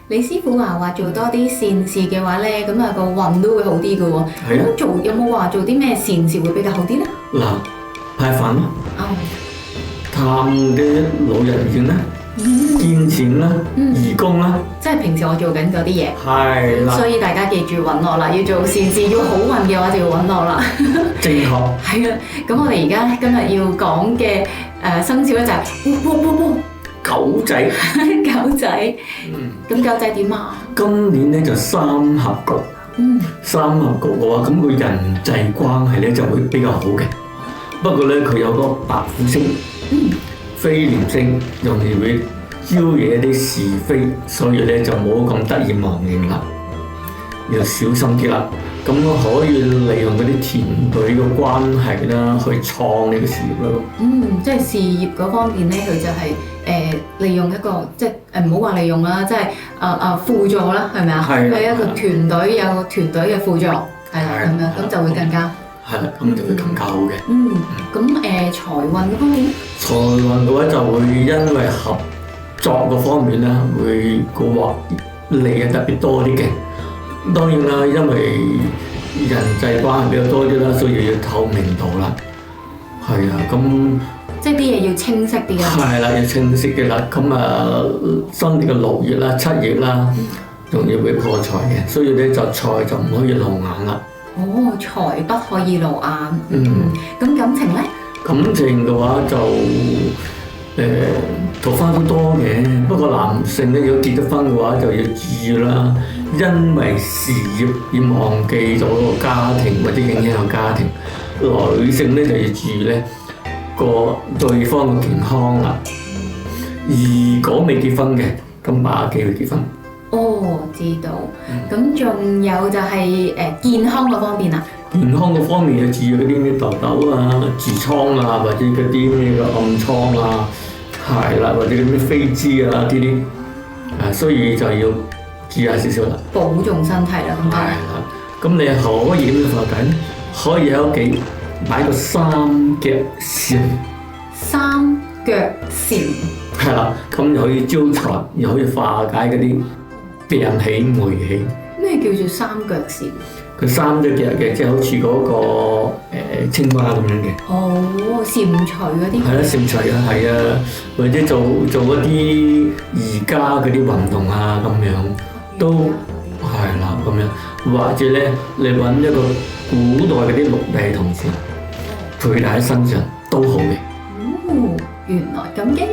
李師傅話做多啲善事嘅話咧，咁啊個運都會好啲嘅喎。係啊咁有冇話做啲咩善事會比較好啲咧？嗱，派飯啦，哦，探啲老人院啦，捐錢啦，義工啦，即係平時我做緊嗰啲嘢。係啦所，以大家記住揾我啦，要做善事要好運嘅話就要揾我啦。正確。係啊，咁我哋而家今日要講嘅生肖咧就係狗仔，狗仔。咁狗仔點啊？今年咧就三合局，三合局嘅話，咁佢人際關係咧就會比較好嘅。不過咧，佢有個白虎星，飛廉星，容易會招惹啲是非，所以咧就冇咁得意忘形啦，要小心啲啦。咁可以利用嗰啲團隊嘅關係啦，去創你嘅事業咯。即係事業嗰方面咧，佢就係利用一個即係唔好話利用啦，即係輔助啦，係咪啊？係係一個團隊有個團隊嘅輔助，係啦咁樣，咁就會更加係啦，咁就會更加好嘅。咁財運嗰方面，財運嘅話就會因為合作嗰方面咧，會個獲利嘅特別多啲嘅。當然啦，因為人際關係比較多啲啦，所以要透明度啦。係啊，咁即係啲嘢要清晰啲啦。係啦，要清晰嘅啦。咁啊，新年嘅6月啦、7月啦，容易會破財嘅，所以咧就財就唔可以露眼啦。哦，財不可以露眼。咁感情咧？感情嘅話就桃花都多嘅，不過男性咧，如果結咗婚嘅話就要注意啦，因為事業而忘記咗個家庭或者影響個家庭。女性咧就要注意咧個對方嘅健康啦。如果未結婚嘅，咁把握機會結婚。哦，知道。咁仲有就係健康嗰方面啊。健康嗰方面要注意嗰啲咩痘痘啊、痔瘡啊，或者嗰啲咩嘅暗瘡啊。係啦，或者嗰啲飛滋啊啲，所以就要注意下少少啦。保重身體啦，咁係啦，咁你可以點樣化解咧？可以喺屋企擺個三腳禪。三腳禪。係啦，咁又可以招財，又可以化解嗰啲病氣、霉氣。咩叫做三腳禪？佢三隻腳嘅，即係好似嗰個青蛙咁樣嘅。哦，蟾蜍嗰啲。係啦，蟾蜍啊，係啊，或者做嗰啲瑜伽嗰啲運動啊，咁樣都係啦，咁樣或者咧，你揾一個古代嗰啲綠地銅錢佩戴喺身上都好嘅。哦，原來咁嘅。